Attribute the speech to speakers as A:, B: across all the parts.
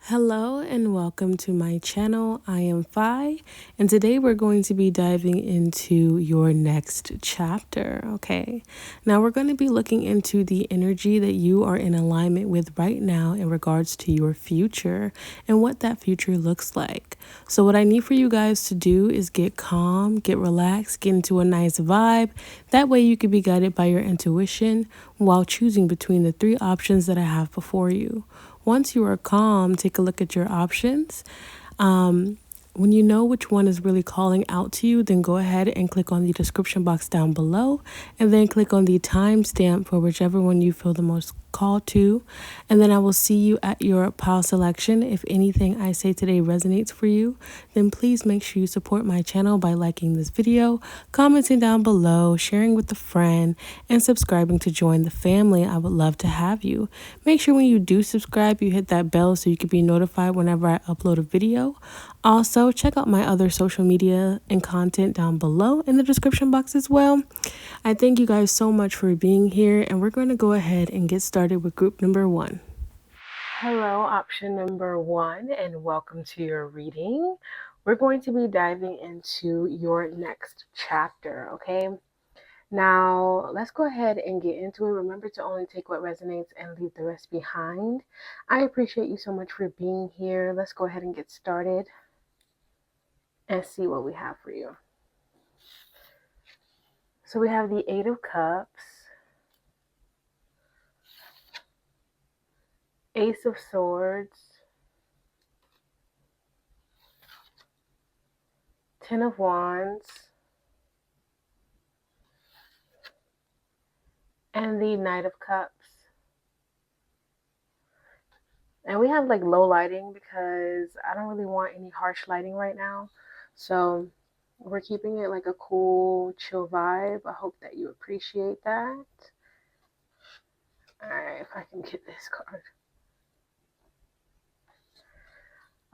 A: Hello and welcome to my channel. I am Fi, and today we're going to be diving into your next chapter. Okay, now we're going to be looking into the energy that you are in alignment with right now in regards to your future and what that future looks like. So, what I need for you guys to do is get calm, get relaxed, get into a nice vibe. That way, you can be guided by your intuition while choosing between the three options that I have before you. Once you are calm, take a look at your options. When you know which one is really calling out to you, then go ahead and click on the description box down below and then click on the timestamp for whichever one you feel the most called to. And then I will see you at your pile selection. If anything I say today resonates for you, then please make sure you support my channel by liking this video, commenting down below, sharing with a friend, and subscribing to join the family. I would love to have you. Make sure when you do subscribe, you hit that bell so you can be notified whenever I upload a video. Also, check out my other social media and content down below in the description box as well. I thank you guys so much for being here, and we're going to go ahead and get started with group number one. Hello, option number one, and welcome to your reading. We're going to be diving into your next chapter, okay? Now, let's go ahead and get into it. Remember to only take what resonates and leave the rest behind. I appreciate you so much for being here. Let's go ahead and get started and see what we have for you. So we have the Eight of Cups, Ace of Swords, Ten of Wands, and the Knight of Cups. And we have like low lighting because I don't really want any harsh lighting right now. So we're keeping it like a cool, chill vibe. I hope that you appreciate that. All right, if I can get this card.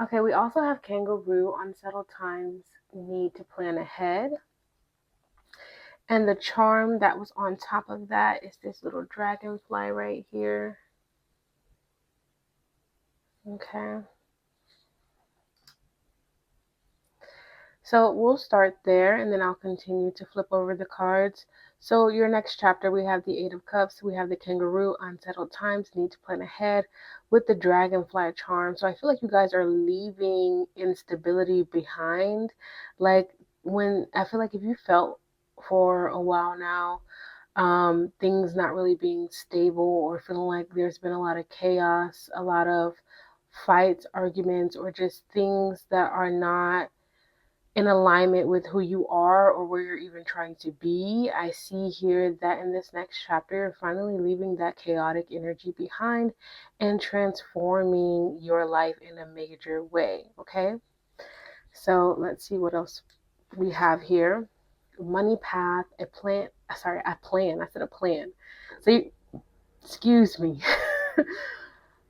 A: Okay, we also have Kangaroo. Unsettled times need to plan ahead. And the charm that was on top of that is this little dragonfly right here. Okay. So we'll start there and then I'll continue to flip over the cards. So your next chapter, we have the Eight of Cups, we have the Kangaroo, Unsettled times, need to plan ahead with the Dragonfly charm. So I feel like you guys are leaving instability behind. Like when I feel like if you felt for a while now, things not really being stable or feeling like there's been a lot of chaos, a lot of fights, arguments, or just things that are not in alignment with who you are or where you're even trying to be. I see here that in this next chapter, you're finally leaving that chaotic energy behind and transforming your life in a major way. Okay, so let's see what else we have here. Money path, a plan. Sorry, a plan. I said a plan. So excuse me.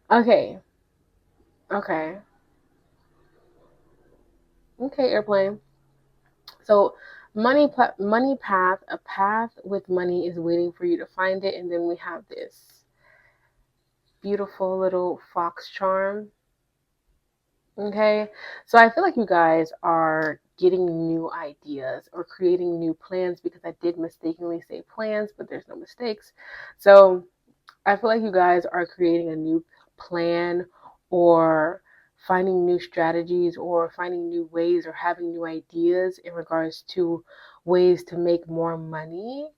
A: Okay. Okay. Okay, airplane. So money path, a path with money is waiting for you to find it. And then we have this beautiful little fox charm. Okay, so I feel like you guys are getting new ideas or creating new plans, because I did mistakenly say plans, but there's no mistakes. So I feel like you guys are creating a new plan or finding new strategies or finding new ways or having new ideas in regards to ways to make more money.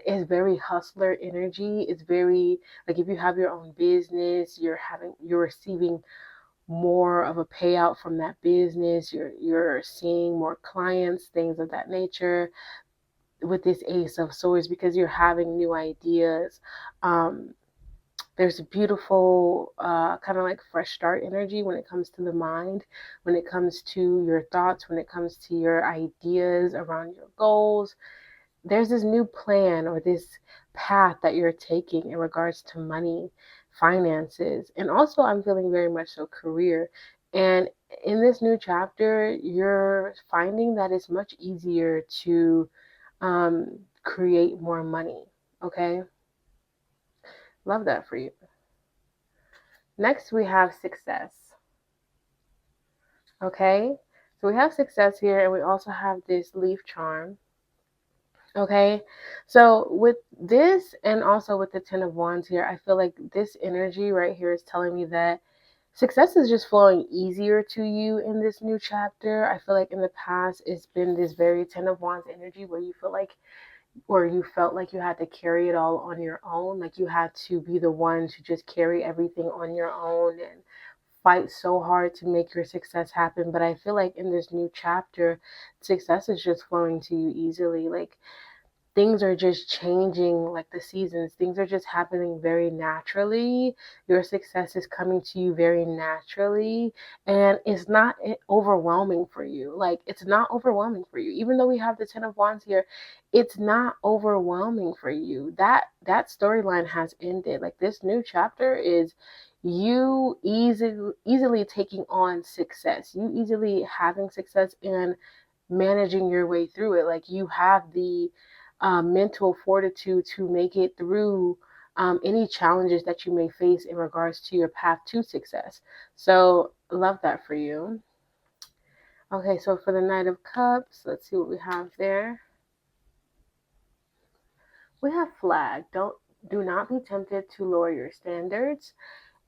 A: It's very hustler energy. It's very like if you have your own business, you're receiving more of a payout from that business. You're seeing more clients, things of that nature with this Ace of Swords, because you're having new ideas. There's a beautiful kind of like fresh start energy when it comes to the mind, when it comes to your thoughts, when it comes to your ideas around your goals. There's this new plan or this path that you're taking in regards to money, finances, and also I'm feeling very much so career. And in this new chapter, you're finding that it's much easier to create more money. Okay, love that for you. Next, we have success. Okay, so we have success here, and we also have this leaf charm. Okay, so with this and also with the Ten of Wands here, I feel like this energy right here is telling me that success is just flowing easier to you in this new chapter. I feel like in the past it's been this very Ten of Wands energy where you feel like, or you felt like you had to carry it all on your own, like you had to be the one to just carry everything on your own and fight so hard to make your success happen. But I feel like in this new chapter, success is just flowing to you easily. Like things are just changing, like the seasons, things are just happening very naturally. Your success is coming to you very naturally, and it's not overwhelming for you. Like it's not overwhelming for you, even though we have the Ten of Wands here. It's not overwhelming for you. That storyline has ended. Like this new chapter is you easily taking on success, you easily having success and managing your way through it. Like you have the mental fortitude to make it through any challenges that you may face in regards to your path to success. So, love that for you. Okay, so for the Knight of Cups, let's see what we have there. We have flag. Do not be tempted to lower your standards.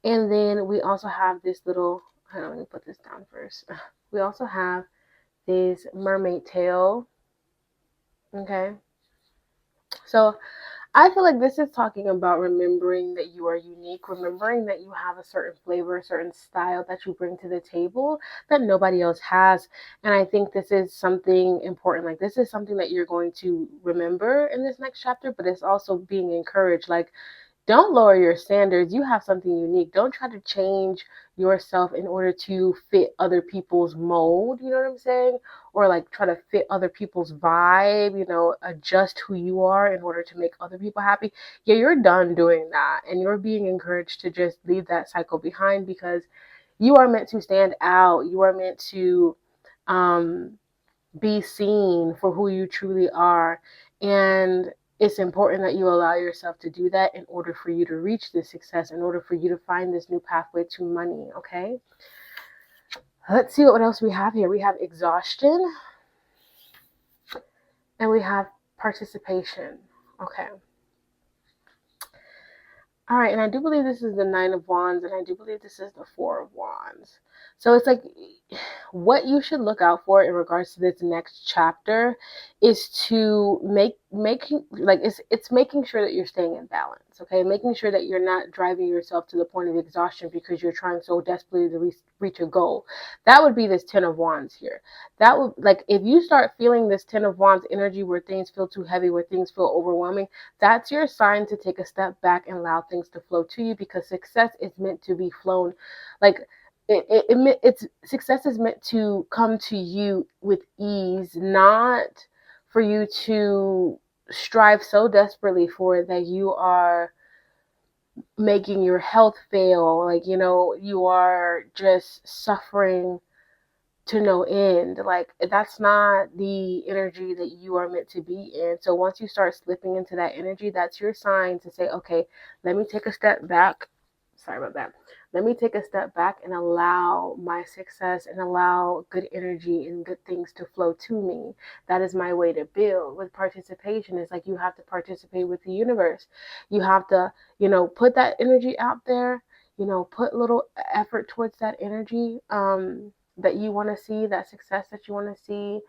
A: And then we also have this little, hold on, let me put this down first. We also have this mermaid tail. Okay. So I feel like this is talking about remembering that you are unique, remembering that you have a certain flavor, a certain style that you bring to the table that nobody else has. And I think this is something important. Like, this is something that you're going to remember in this next chapter, but it's also being encouraged. Like, don't lower your standards. You have something unique. Don't try to change yourself in order to fit other people's mold, you know what I'm saying? Or like try to fit other people's vibe, adjust who you are in order to make other people happy. Yeah, you're done doing that. And you're being encouraged to just leave that cycle behind, because you are meant to stand out. You are meant to um, be seen for who you truly are. And it's important that you allow yourself to do that in order for you to reach this success, in order for you to find this new pathway to money. Okay, let's see what else we have here. We have exhaustion and we have participation. Okay. All right, and I do believe this is the Nine of Wands, and I do believe this is the Four of Wands. So it's like what you should look out for in regards to this next chapter is to making like it's making sure that you're staying in balance. Okay, making sure that you're not driving yourself to the point of exhaustion because you're trying so desperately to reach a goal. That would be this Ten of Wands here. That would, like, if you start feeling this Ten of Wands energy where things feel too heavy, where things feel overwhelming, that's your sign to take a step back and allow things to flow to you, because success is meant to be flown. Like it's success is meant to come to you with ease, not for you to strive so desperately for it that you are making your health fail. Like, you are just suffering to no end. Like, that's not the energy that you are meant to be in. So once you start slipping into that energy, that's your sign to say, okay, let me take a step back. Sorry about that. Let me take a step back and allow my success and allow good energy and good things to flow to me. That is my way to build. With participation, it's like you have to participate with the universe. You have to, put that energy out there, put little effort towards that energy. That you want to see, that success that you want to see.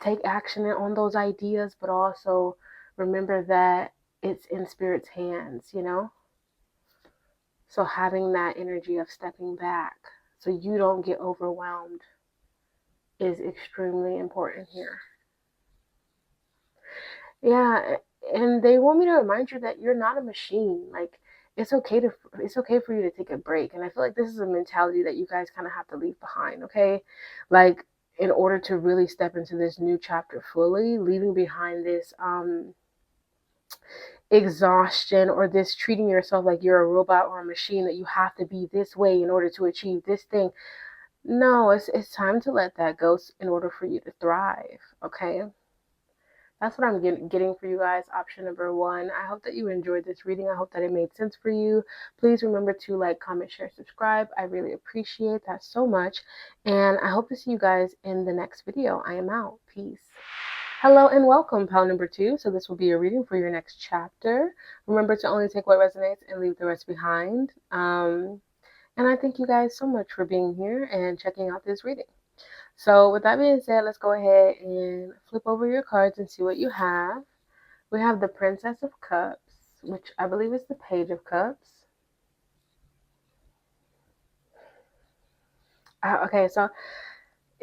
A: Take action on those ideas, but also remember that it's in Spirit's hands. So having that energy of stepping back so you don't get overwhelmed is extremely important here. Yeah, and they want me to remind you that you're not a machine. Like, it's okay for you to take a break. And I feel like this is a mentality that you guys kind of have to leave behind, okay? Like, in order to really step into this new chapter fully, leaving behind this exhaustion, or this treating yourself like you're a robot or a machine, that you have to be this way in order to achieve this thing. No, it's time to let that go in order for you to thrive, okay? That's what I'm getting for you guys. Option number one. I hope that you enjoyed this reading. I hope that it made sense for you. Please remember to like, comment, share, subscribe. I really appreciate that so much. And I hope to see you guys in the next video. I am out. Peace. Hello and welcome, pal number two. So this will be a reading for your next chapter. Remember to only take what resonates and leave the rest behind. And I thank you guys so much for being here and checking out this reading. So with that being said, let's go ahead and flip over your cards and see what you have. We have the Princess of Cups, which I believe is the Page of Cups. Okay, so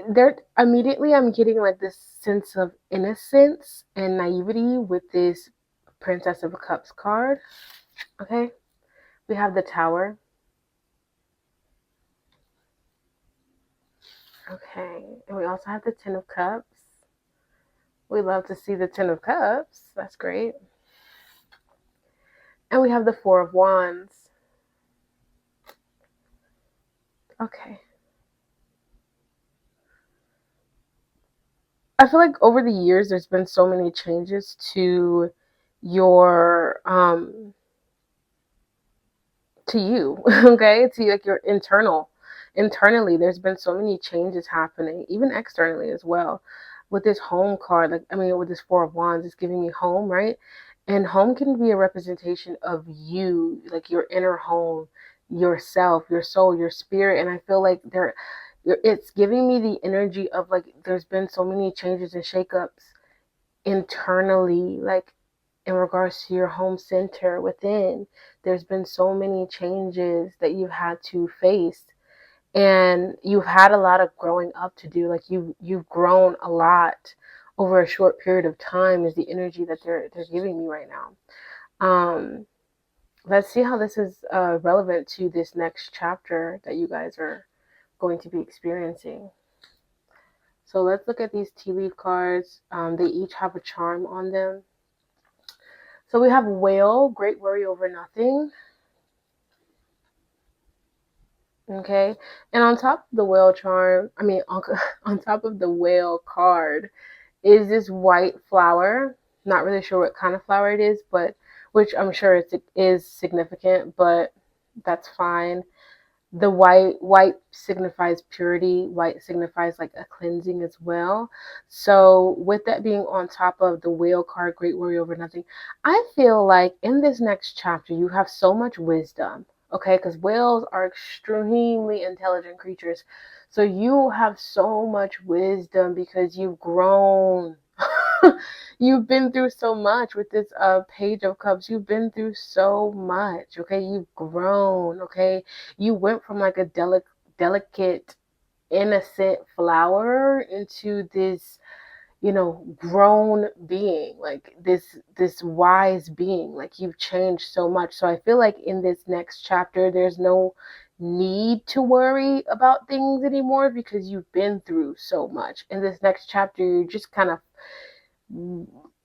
A: there immediately I'm getting like this sense of innocence and naivety with this Princess of Cups card. Okay, we have the Tower. Okay, and we also have the Ten of Cups. We love to see the Ten of Cups. That's great. And we have the Four of Wands. Okay. I feel like over the years, there's been so many changes to your, to you, okay? To like your internally, there's been so many changes happening, even externally as well. With this home card, with this Four of Wands, it's giving me home, right? And home can be a representation of you, like your inner home, yourself, your soul, your spirit. And I feel like it's giving me the energy of like there's been so many changes and shakeups internally, like in regards to your home center within. There's been so many changes that you've had to face, and you've had a lot of growing up to do. Like you've grown a lot over a short period of time is the energy that they're giving me right now. Let's see how this is relevant to this next chapter that you guys are going to be experiencing. So let's look at these tea leaf cards. They each have a charm on them. So we have Whale, Great Worry Over Nothing. Okay, and on top of the whale charm, on top of the whale card is this white flower. Not really sure what kind of flower it is, but which I'm sure it is significant, but that's fine. The white signifies purity. White signifies like a cleansing as well. So with that being on top of the whale card, Great Worry Over Nothing, I feel like in this next chapter you have so much wisdom. Okay, because whales are extremely intelligent creatures. So you have so much wisdom because you've grown. You've been through so much with this Page of Cups. You've been through so much. Okay, you've grown. Okay, you went from like a delicate, innocent flower into this, grown being, like this wise being. Like you've changed so much. So I feel like in this next chapter, there's no need to worry about things anymore because you've been through so much. In this next chapter, you're just kind of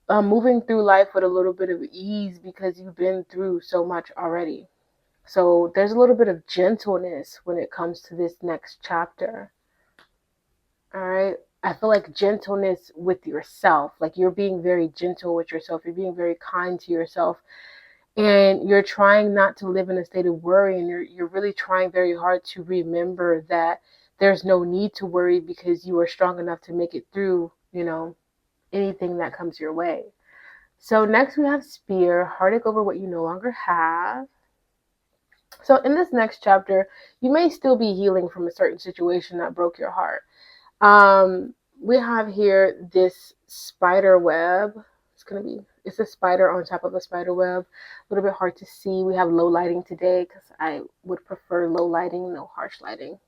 A: moving through life with a little bit of ease because you've been through so much already. So there's a little bit of gentleness when it comes to this next chapter. All right. I feel like gentleness with yourself, like you're being very gentle with yourself. You're being very kind to yourself, and you're trying not to live in a state of worry. And you're really trying very hard to remember that there's no need to worry because you are strong enough to make it through, anything that comes your way. So next we have Spear, Heartache Over What You No Longer Have. So in this next chapter, you may still be healing from a certain situation that broke your heart. We have here this spider web. It's a spider on top of a spider web. A little bit hard to see. We have low lighting today because I would prefer low lighting, no harsh lighting.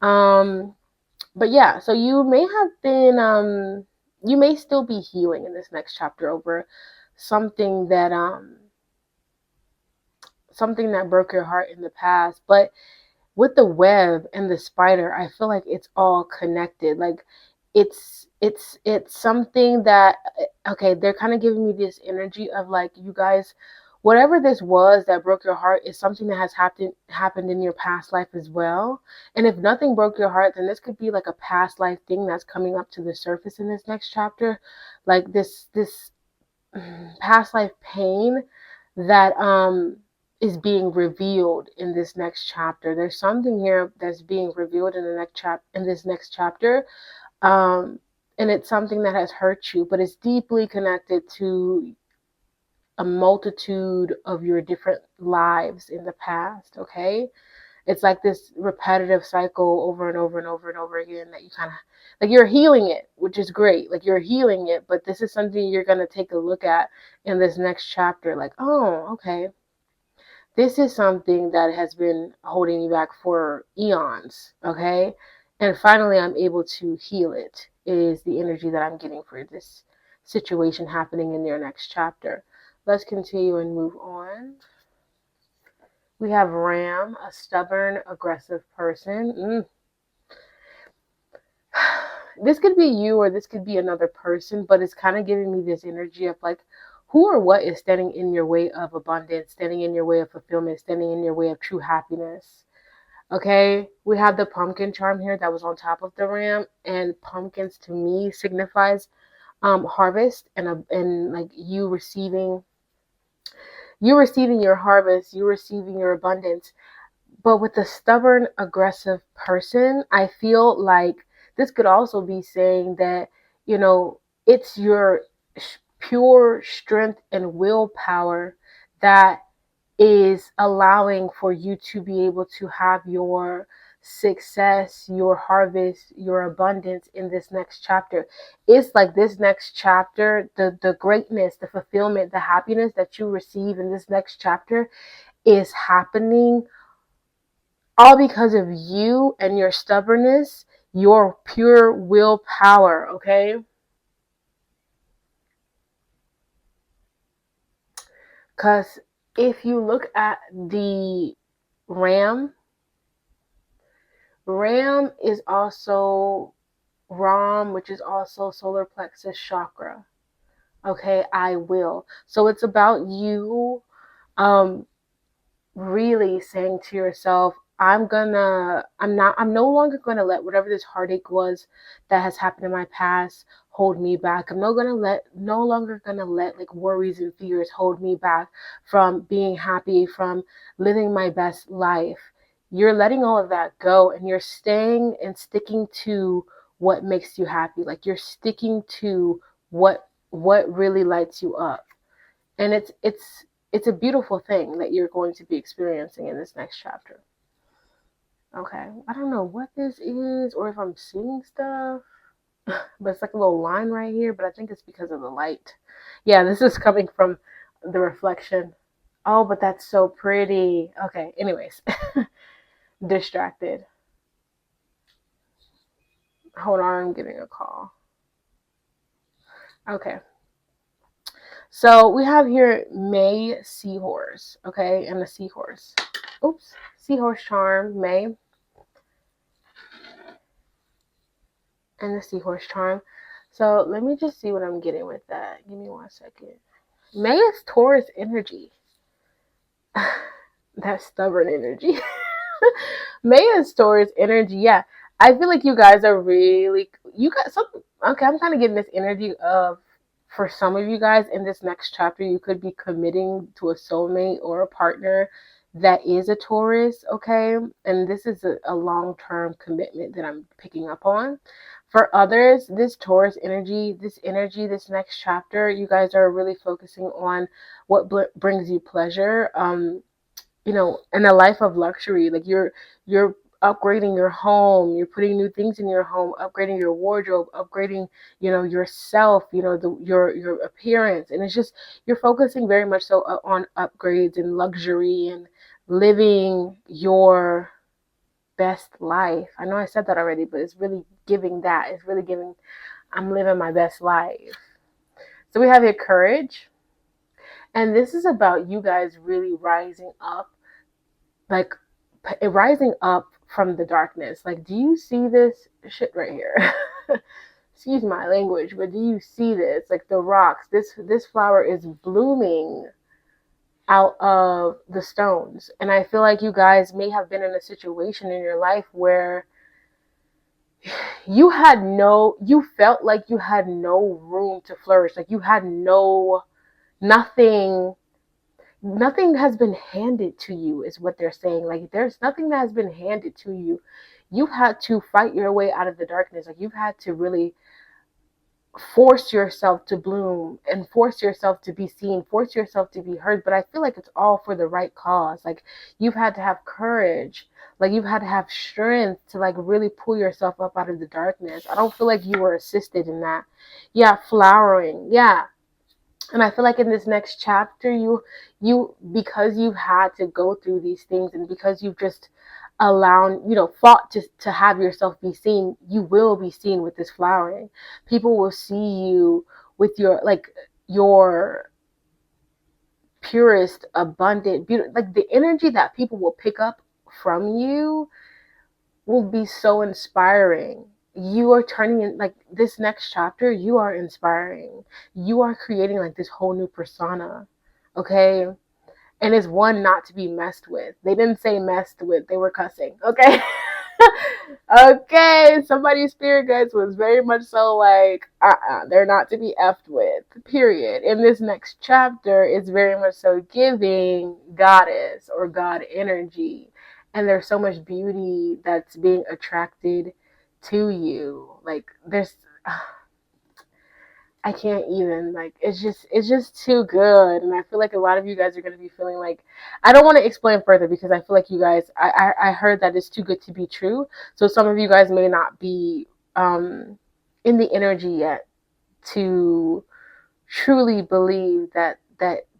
A: But yeah, so you may have been, you may still be healing in this next chapter over something that broke your heart in the past. But with the web and the spider, I feel like it's all connected. Like it's something that, okay, they're kind of giving me this energy of like you guys whatever this was that broke your heart is something that has happened in your past life as well. And if nothing broke your heart, then this could be like a past life thing that's coming up to the surface in this next chapter, like this past life pain that is being revealed in this next chapter. There's something here that's being revealed in the this next chapter, and it's something that has hurt you, but it's deeply connected to a multitude of your different lives in the past. Okay, it's like this repetitive cycle over and over and over and over again that you kind of like, you're healing it, which is great. Like, you're healing it, but this is something you're going to take a look at in this next chapter. Like, oh, okay, this is something that has been holding me back for eons. Okay, and finally I'm able to heal it, is the energy that I'm getting for this situation happening in your next chapter. Let's continue and move on. We have Ram, a stubborn, aggressive person. This could be you or this could be another person, but it's kind of giving me this energy of like, who or what is standing in your way of abundance, standing in your way of fulfillment, standing in your way of true happiness. Okay, we have the pumpkin charm here that was on top of the ram, and pumpkins to me signifies harvest and like you receiving your harvest, you receiving your abundance. But with a stubborn, aggressive person, I feel like this could also be saying that, it's your pure strength and willpower that is allowing for you to be able to have your success, your harvest, your abundance in this next chapter. It's like this next chapter, the greatness, the fulfillment, the happiness that you receive in this next chapter is happening all because of you and your stubbornness, your pure willpower, okay? Because if you look at the ram, ram is also Ram, which is also solar plexus chakra. Okay, I will. So it's about you um really saying to yourself, I'm no longer gonna let whatever this heartache was that has happened in my past hold me back. I'm no longer gonna let like worries and fears hold me back from being happy, from living my best life. You're letting all of that go and you're staying and sticking to what makes you happy. Like, you're sticking to what really lights you up. And it's a beautiful thing that you're going to be experiencing in this next chapter. Okay, I don't know what this is or if I'm seeing stuff, but it's like a little line right here, but I think it's because of the light. Yeah, this is coming from the reflection. Oh, but that's so pretty. Okay, anyways, distracted. Hold on, I'm getting a call. Okay. So we have here May Seahorse, okay, and the seahorse. Oops, seahorse charm, May, and the seahorse charm. So let me just see what I'm getting with that. Give me 1 second. May is Taurus energy. That stubborn energy. May is Taurus energy. Yeah, I feel like you guys are really, you got some. Okay, I'm kind of getting this energy of, for some of you guys in this next chapter, you could be committing to a soulmate or a partner that is a Taurus. Okay, and this is a long-term commitment that I'm picking up on. For others, this Taurus energy, this next chapter, you guys are really focusing on what brings you pleasure. And a life of luxury. Like, you're upgrading your home, you're putting new things in your home, upgrading your wardrobe, upgrading, yourself, your appearance. And it's just, you're focusing very much so on upgrades and luxury and living your best life. I know I said that already, but it's really giving that. It's really giving, I'm living my best life. So we have your courage. And this is about you guys really rising up, like rising up from the darkness. Like, do you see this shit right here? Excuse my language, but do you see this? Like, the rocks, this flower is blooming out of the stones. And I feel like you guys may have been in a situation in your life where you felt like you had no room to flourish. Like you had nothing has been handed to you, is what they're saying. Like there's nothing that has been handed to you. You've had to fight your way out of the darkness. Like you've had to really force yourself to bloom and force yourself to be seen, force yourself to be heard. But I feel like it's all for the right cause. Like you've had to have courage, like you've had to have strength to like really pull yourself up out of the darkness. I don't feel like you were assisted in that. Yeah, flowering. Yeah. And I feel like in this next chapter, because you've had to go through these things, and because you've just fought to have yourself be seen, you will be seen with this flowering. People will see you with your purest, abundant, beautiful, like the energy that people will pick up from you will be so inspiring. You are turning in, like, this next chapter, you are inspiring. You are creating like this whole new persona. Okay? And it's one not to be messed with. They didn't say messed with, they were cussing. Okay? Okay, somebody's spirit guides was very much so like, they're not to be effed with, period. In this next chapter, it's very much so giving goddess or God energy. And there's so much beauty that's being attracted to you. Like, I can't even, like, it's just too good. And I feel like a lot of you guys are going to be feeling like, I don't want to explain further because I feel like you guys, I heard that it's too good to be true. So some of you guys may not be in the energy yet to truly believe that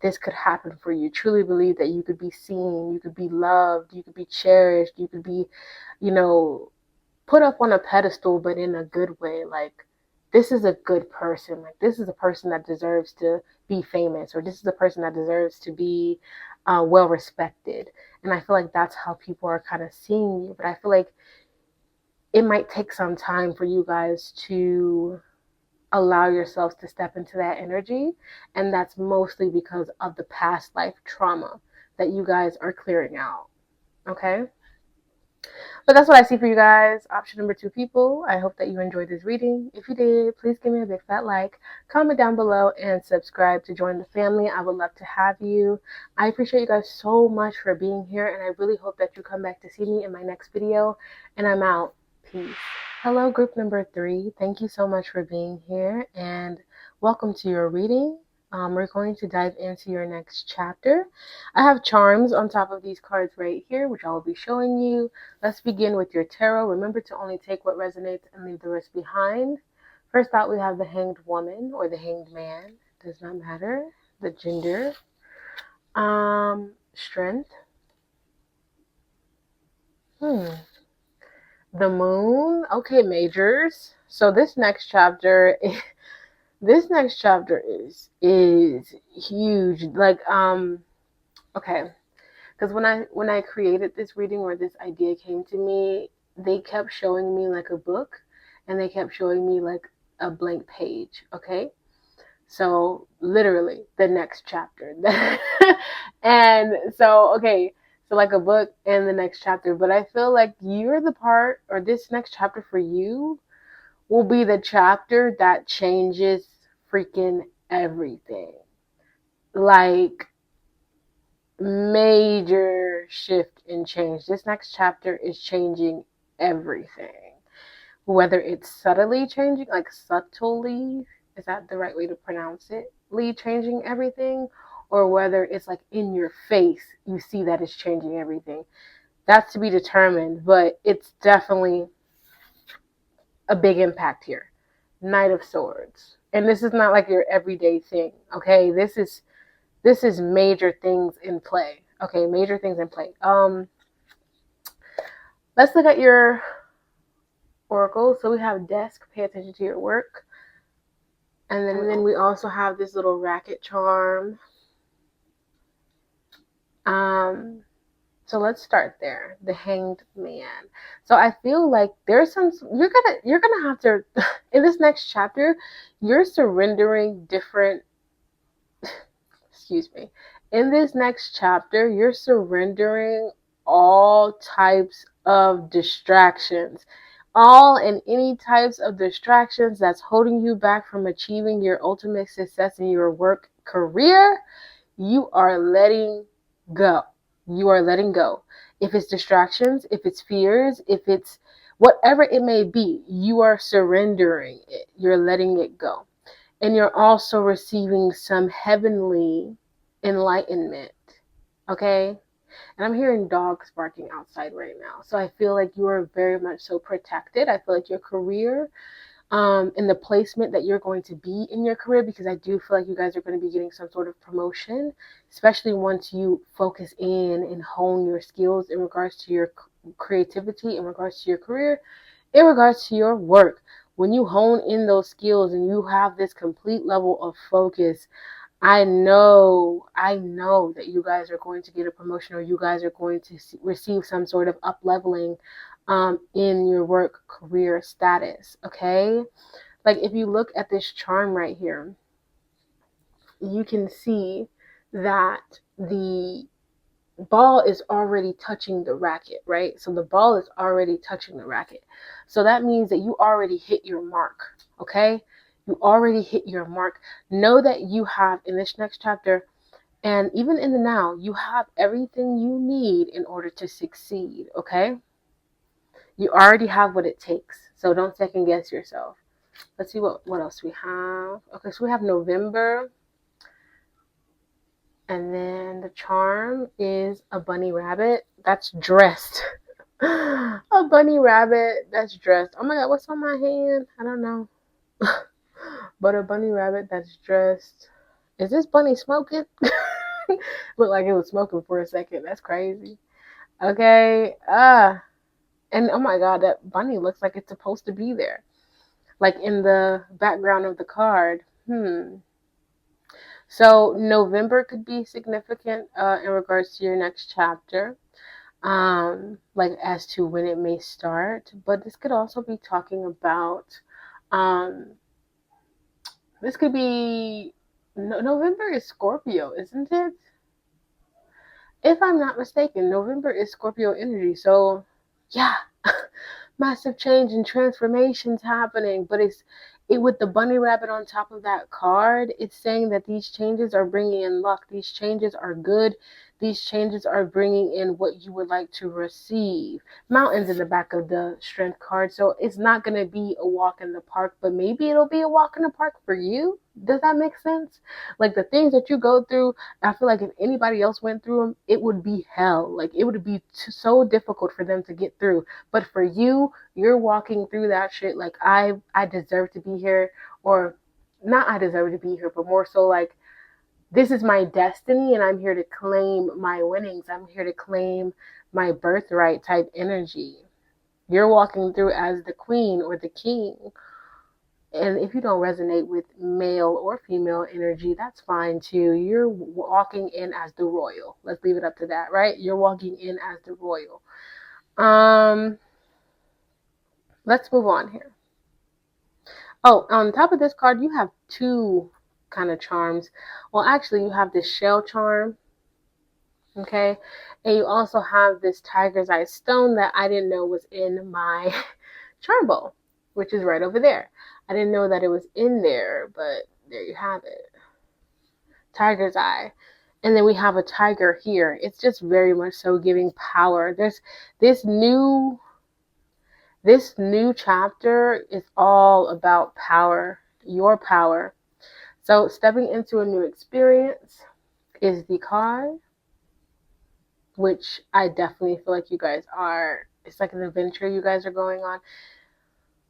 A: this could happen for you, truly believe that you could be seen, you could be loved, you could be cherished, you could be, put up on a pedestal, but in a good way. Like, this is a good person. Like, this is a person that deserves to be famous, or this is a person that deserves to be well respected. And I feel like that's how people are kind of seeing you. But I feel like it might take some time for you guys to allow yourselves to step into that energy. And that's mostly because of the past life trauma that you guys are clearing out. Okay? But that's what I see for you guys. Option number 2, people. I hope that you enjoyed this reading. If you did, please give me a big fat like, comment down below, and subscribe to join the family. I would love to have you. I appreciate you guys so much for being here, and I really hope that you come back to see me in my next video. And I'm out. Peace. Hello, group number 3. Thank you so much for being here, and welcome to your reading. We're going to dive into your next chapter. I have charms on top of these cards right here, which I will be showing you. Let's begin with your tarot. Remember to only take what resonates and leave the rest behind. First out, we have the Hanged Woman or the Hanged Man. Does not matter. The gender. Strength. The Moon. Okay, majors. So this next chapter is huge. Like, okay. Because when I created this reading, or this idea came to me, they kept showing me like a book, and they kept showing me like a blank page. Okay, so literally the next chapter, and so okay, so like a book and the next chapter. But I feel like you're the part, or this next chapter for you will be the chapter that changes freaking everything. Like, major shift and change. This next chapter is changing everything. Whether it's subtly changing, like subtly, is that the right way to pronounce it? Changing everything, or whether it's like in your face, you see that it's changing everything. That's to be determined, but it's definitely a big impact here. Knight of Swords. And this is not like your everyday thing, okay? This is major things in play. Okay, major things in play. Let's look at your oracle. So we have desk, pay attention to your work. And then we also have this little racket charm. So let's start there. The Hanged Man. So I feel like there's you're gonna have to in this next chapter, you're surrendering different excuse me. In this next chapter, you're surrendering all types of distractions. All and any types of distractions that's holding you back from achieving your ultimate success in your work career, you are letting go. You are letting go. If it's distractions, if it's fears, if it's whatever it may be, you are surrendering it. You're letting it go. And you're also receiving some heavenly enlightenment. Okay? And I'm hearing dogs barking outside right now. So I feel like you are very much so protected. I feel like your career, and the placement that you're going to be in your career, because I do feel like you guys are going to be getting some sort of promotion, especially once you focus in and hone your skills in regards to your creativity, in regards to your career, in regards to your work. When you hone in those skills and you have this complete level of focus, I know that you guys are going to get a promotion, or you guys are going to receive some sort of up leveling in your work career status. Okay, like if you look at this charm right here, you can see that the ball is already touching the racket, right? So the ball is already touching the racket. So that means that you already hit your mark, okay? You already hit your mark. Know that you have, in this next chapter, and even in the now, you have everything you need in order to succeed, okay? You already have what it takes. So don't second guess yourself. Let's see what else we have. Okay, so we have November. And then the charm is a bunny rabbit that's dressed. A bunny rabbit that's dressed. Oh my God, what's on my hand? I don't know. But a bunny rabbit that's dressed. Is this bunny smoking? Looked like it was smoking for a second. That's crazy. Okay. And oh my God, that bunny looks like it's supposed to be there. Like in the background of the card. So November could be significant in regards to your next chapter, like as to when it may start. But this could also be talking about, this could be, November is Scorpio, isn't it? If I'm not mistaken, November is Scorpio energy. So yeah, massive change and transformations happening. But it with the bunny rabbit on top of that card, it's saying that these changes are bringing in luck. These changes are good. These changes are bringing in what you would like to receive. Mountains in the back of the strength card. So it's not going to be a walk in the park, but maybe it'll be a walk in the park for you. Does that make sense? Like the things that you go through, I feel like if anybody else went through them, it would be hell. Like it would be so difficult for them to get through. But for you, you're walking through that shit like I deserve to be here, or not I deserve to be here, but more so like this is my destiny and I'm here to claim my winnings. I'm here to claim my birthright type energy. You're walking through as the queen or the king. And if you don't resonate with male or female energy, that's fine too. You're walking in as the royal. Let's leave it up to that, right? You're walking in as the royal. Let's move on here. Oh, on top of this card, you have two kind of charms. Well, actually, you have this shell charm, okay? And you also have this tiger's eye stone that I didn't know was in my charm bowl, which is right over there. I didn't know that it was in there, but there you have it. Tiger's eye. And then we have a tiger here. It's just very much so giving power. There's this new chapter is all about power, your power. So stepping into a new experience is the card, which I definitely feel like you guys are. It's like an adventure you guys are going on.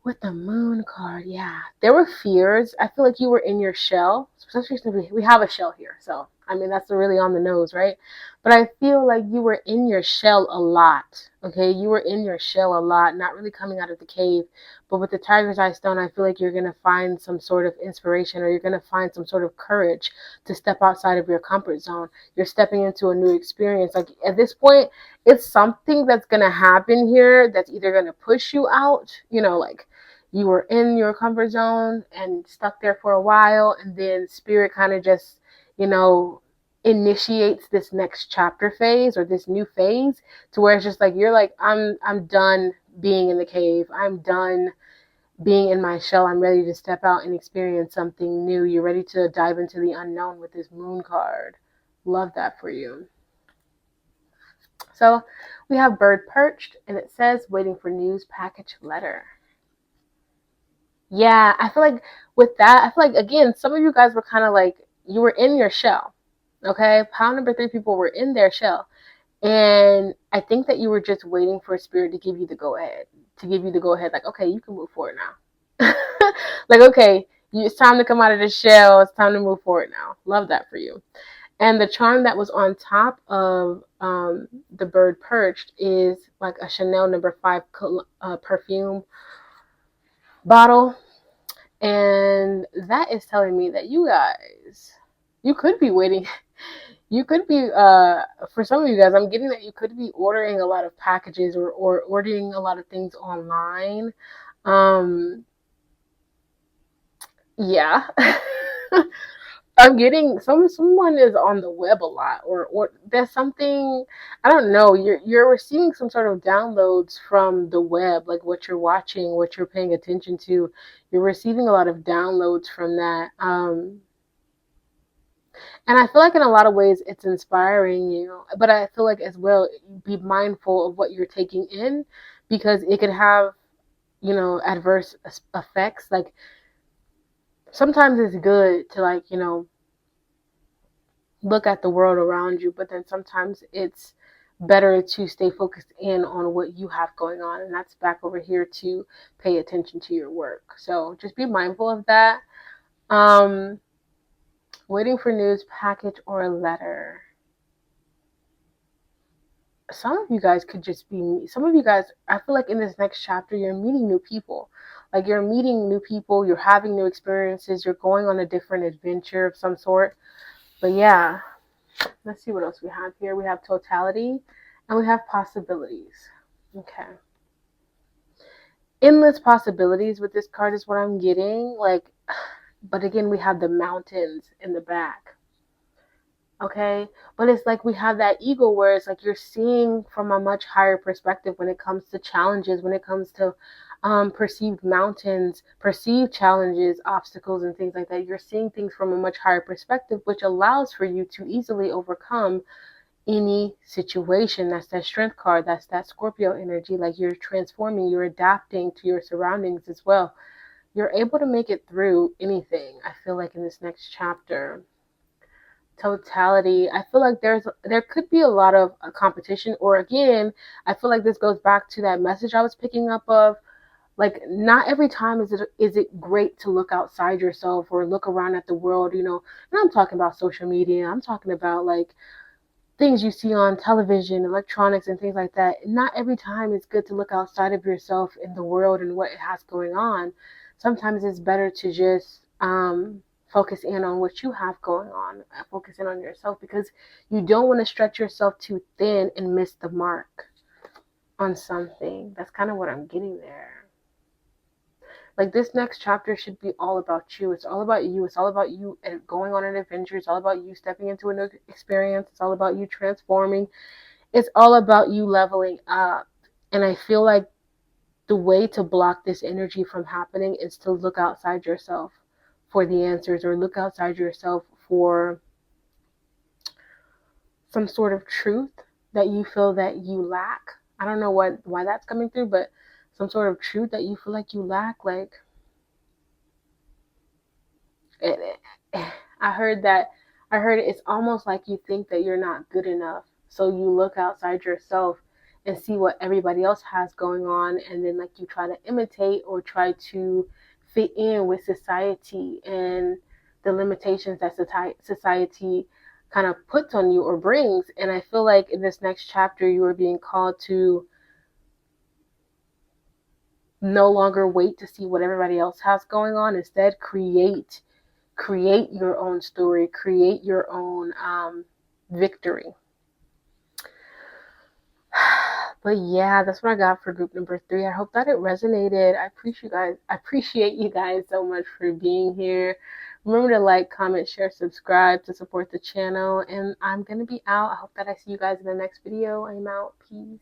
A: With the moon card, yeah. There were fears. I feel like you were in your shell. Especially we have a shell here. So, I mean, that's really on the nose, right? But I feel like you were in your shell a lot, okay? You were in your shell a lot, not really coming out of the cave. But with the tiger's eye stone, I feel like you're going to find some sort of inspiration, or you're going to find some sort of courage to step outside of your comfort zone. You're stepping into a new experience. Like at this point, it's something that's going to happen here that's either going to push you out, like you were in your comfort zone and stuck there for a while, and then spirit kind of just, initiates this next chapter phase or this new phase, to where it's just like you're like, I'm done being in the cave. I'm done being in my shell. I'm ready to step out and experience something new. You're ready to dive into the unknown with this moon card. Love that for you. So we have bird perched, and it says waiting for news package letter. Yeah, I feel like with that, I feel like, again, some of you guys were kind of like, you were in your shell. Okay, pile number 3 people were in their shell. And I think that you were just waiting for spirit to give you the go ahead. To give you the go ahead, like, okay, you can move forward now. Like, okay, it's time to come out of the shell. It's time to move forward now. Love that for you. And the charm that was on top of the bird perched is like a Chanel number 5 perfume bottle. And that is telling me that you guys, you could be waiting. You could be, for some of you guys, I'm getting that you could be ordering a lot of packages, or ordering a lot of things online. Yeah. I'm getting someone is on the web a lot, or there's something, I don't know, you're receiving some sort of downloads from the web, like what you're watching, what you're paying attention to. You're receiving a lot of downloads from that. And I feel like in a lot of ways it's inspiring you, but I feel like as well, be mindful of what you're taking in, because it could have, adverse effects. Like sometimes it's good to, like, look at the world around you, but then sometimes it's better to stay focused in on what you have going on. And that's back over here to pay attention to your work. So just be mindful of that. Waiting for news package or a letter. Some of you guys could just be, some of you guys, I feel like in this next chapter, you're meeting new people. Like you're meeting new people, you're having new experiences, you're going on a different adventure of some sort. But yeah, let's see what else we have here. We have totality and we have possibilities. Okay. Endless possibilities with this card is what I'm getting. Like, but again, we have the mountains in the back. Okay, but it's like we have that ego where it's like you're seeing from a much higher perspective when it comes to challenges, when it comes to perceived mountains, perceived challenges, obstacles, and things like that. You're seeing things from a much higher perspective, which allows for you to easily overcome any situation. That's that strength card. That's that Scorpio energy. Like you're transforming, you're adapting to your surroundings as well. You're able to make it through anything, I feel like, in this next chapter. Totality, I feel like there could be a lot of competition, or again, I feel like this goes back to that message I was picking up of, like, not every time is it great to look outside yourself or look around at the world, and I'm talking about social media, I'm talking about like things you see on television, electronics, and things like that. Not every time it's good to look outside of yourself in the world and what it has going on. Sometimes it's better to just focus in on what you have going on, focus in on yourself, because you don't want to stretch yourself too thin and miss the mark on something. That's kind of what I'm getting there. Like this next chapter should be all about you. It's all about you. It's all about you going on an adventure. It's all about you stepping into a new experience. It's all about you transforming. It's all about you leveling up. And I feel like the way to block this energy from happening is to look outside yourself for the answers, or look outside yourself for some sort of truth that you feel that you lack. I don't know why that's coming through, but some sort of truth that you feel like you lack. Like, I heard it's almost like you think that you're not good enough. So you look outside yourself and see what everybody else has going on, and then like you try to imitate or try to fit in with society and the limitations that society kind of puts on you or brings. And I feel like in this next chapter you are being called to no longer wait to see what everybody else has going on. Instead, create your own story, create your own victory. But yeah, that's what I got for group number 3. I hope that it resonated. I appreciate you guys so much for being here, Remember to like, comment, share, subscribe to support the channel. And I'm going to be out. I hope that I see you guys in the next video. I'm out. Peace.